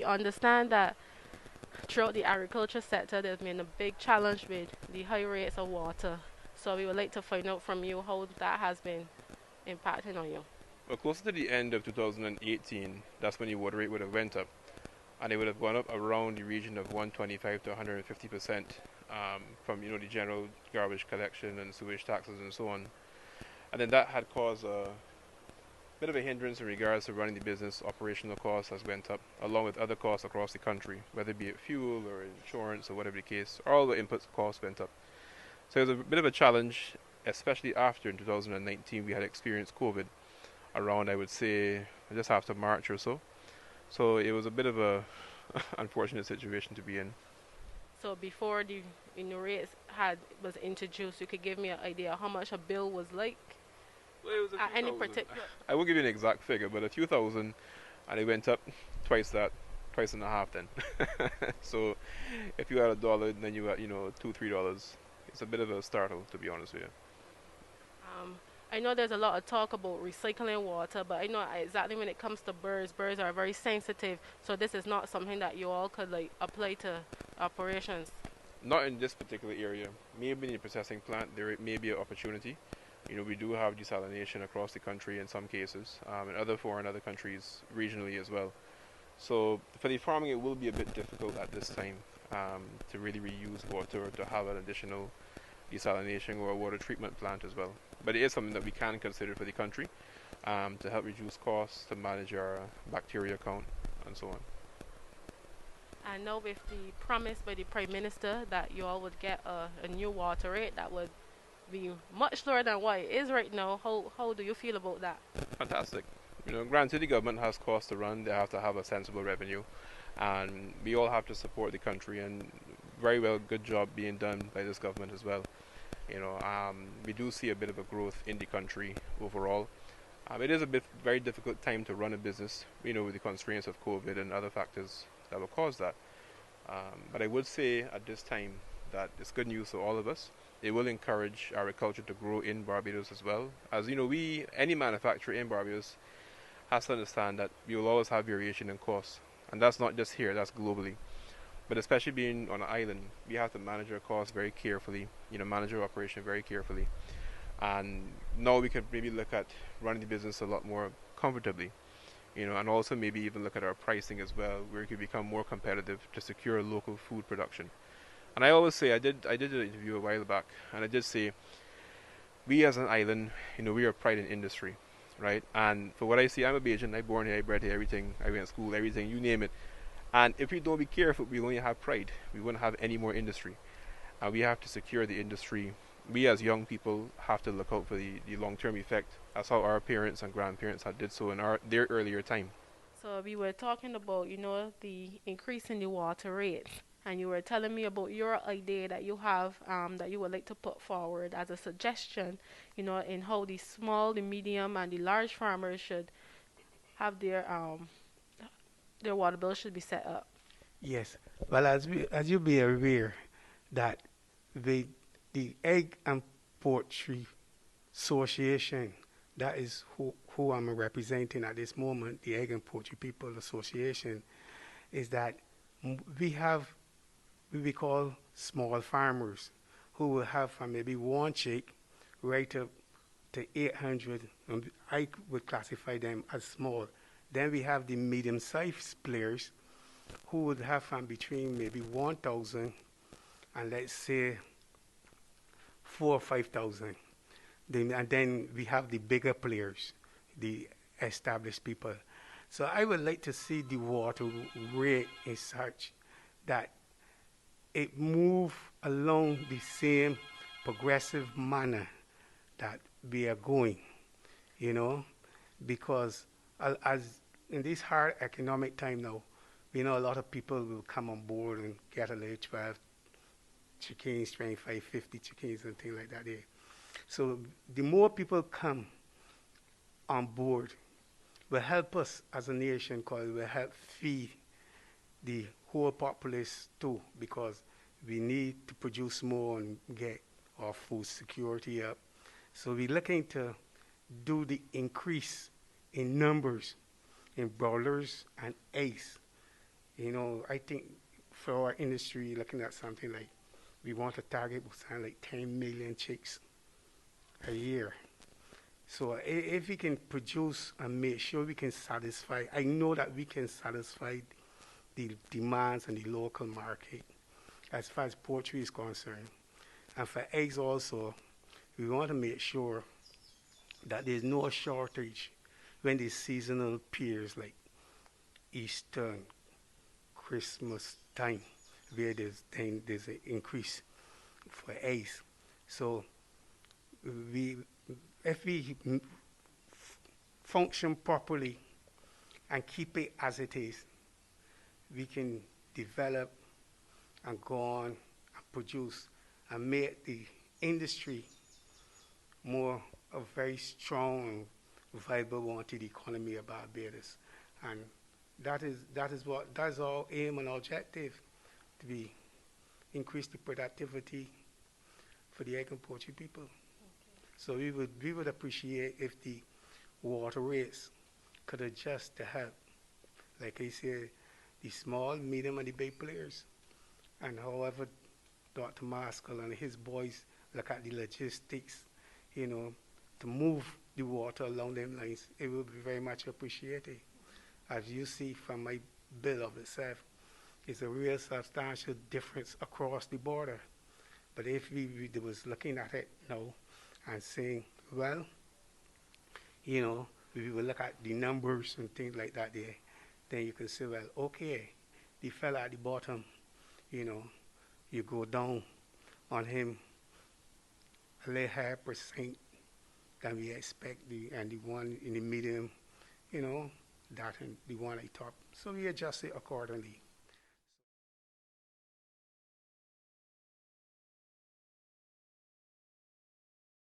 we understand that throughout the agriculture sector, there's been a big challenge with the high rates of water. So we would like to find out from you how that has been impacting on you. Well, closer to the end of 2018, that's when the water rate would have went up, and it would have gone up around the region of 125 to 150% from the general garbage collection and sewage taxes and so on. And then that had caused a bit of a hindrance in regards to running the business. Operational costs has went up, along with other costs across the country, whether it be it fuel or insurance or whatever the case. All the input costs went up. So it was a bit of a challenge, especially after in 2019 we had experienced COVID around, I would say, just after March or so. So it was a bit of a unfortunate situation to be in. So before the rates was introduced, you could give me an idea how much a bill was like Well, it was a at few any thousand. particular. I won't give you an exact figure, but a few thousand, and it went up twice that, twice and a half then. So if you had $1, then you had, $2, $3. It's a bit of a startle, to be honest with you. Um, I know there's a lot of talk about recycling water, but I know exactly when it comes to birds, birds are very sensitive. So this is not something that you all could like apply to operations. Not in this particular area. Maybe in the processing plant, there may be an opportunity. We do have desalination across the country in some cases, and other foreign other countries regionally as well. So for the farming, it will be a bit difficult at this time to really reuse water or to have an additional desalination or a water treatment plant as well. But it is something that we can consider for the country to help reduce costs, to manage our bacteria count, and so on. I know with the promise by the Prime Minister that you all would get a new water rate that would be much lower than what it is right now. How do you feel about that? Fantastic. Granted, the government has costs to run; they have to have a sensible revenue, and we all have to support the country. And very well, good job being done by this government as well. We do see a bit of a growth in the country overall. It is a very difficult time to run a business, with the constraints of COVID and other factors that will cause that. But I would say at this time that it's good news for all of us. It will encourage agriculture to grow in Barbados as well. As any manufacturer in Barbados has to understand that we will always have variation in costs. And that's not just here, that's globally. But especially being on an island, we have to manage our costs very carefully, manage our operation very carefully. And now we could maybe look at running the business a lot more comfortably, and also maybe even look at our pricing as well, where we could become more competitive to secure local food production. And I always say, I did an interview a while back, and I did say, we as an island, we are pride in industry, right? And for what I see, I'm a Bajan, I born here, I bred here, everything, I went to school, everything, you name it. And if we don't be careful, we only have pride. We won't have any more industry. And we have to secure the industry. We as young people have to look out for the long-term effect. That's how our parents and grandparents had did so in their earlier time. So we were talking about, the increase in the water rate, and you were telling me about your idea that you have that you would like to put forward as a suggestion, in how the small, the medium, and the large farmers should have their water bill should be set up. Yes. Well, as you be aware that the the Egg and Poultry Association, that is who I'm representing at this moment, the Egg and Poultry People Association, is that we have what we call small farmers who will have from maybe one chick right up to 800. I would classify them as small. Then we have the medium-sized players who would have from between maybe 1,000 and let's say 4 or 5,000. And then we have the bigger players, the established people. So I would like to see the water rate in such that it move along the same progressive manner that we are going, you know, because as in this hard economic time now, we know a lot of people will come on board and get a little 12 chickens, 25, 50 chickens and things like that there. So the more people come on board will help us as a nation because it will help feed the whole populace too, because we need to produce more and get our food security up. So we're looking to do the increase in numbers in broilers and eggs I think for our industry, looking at something like we want to target something like 10 million chicks a year. So if we can produce and make sure we can satisfy, I know that we can satisfy the demands in the local market as far as poultry is concerned. And for eggs also, we want to make sure that there's no shortage when the seasonal periods like Easter, Christmas time, where there's an increase for eggs. So we, if we function properly and keep it as it is, we can develop and go on and produce and make the industry more a very strong and viable one to the economy of Barbados. And that is our aim and objective, to be increase the productivity for the egg and poultry people. So we would appreciate if the water rates could adjust to help, like I said, the small, medium, and the big players. And however Dr. Mascoll and his boys look at the logistics, to move the water along them lines, it will be very much appreciated. As you see from my bill of itself, it's a real substantial difference across the border. But if we was looking at it now and saying, well, we will look at the numbers and things like that there, then you can say, well, okay, the fella at the bottom, you go down on him a little higher percent than we expect, and the one in the medium, that and the one at the top. So we adjust it accordingly.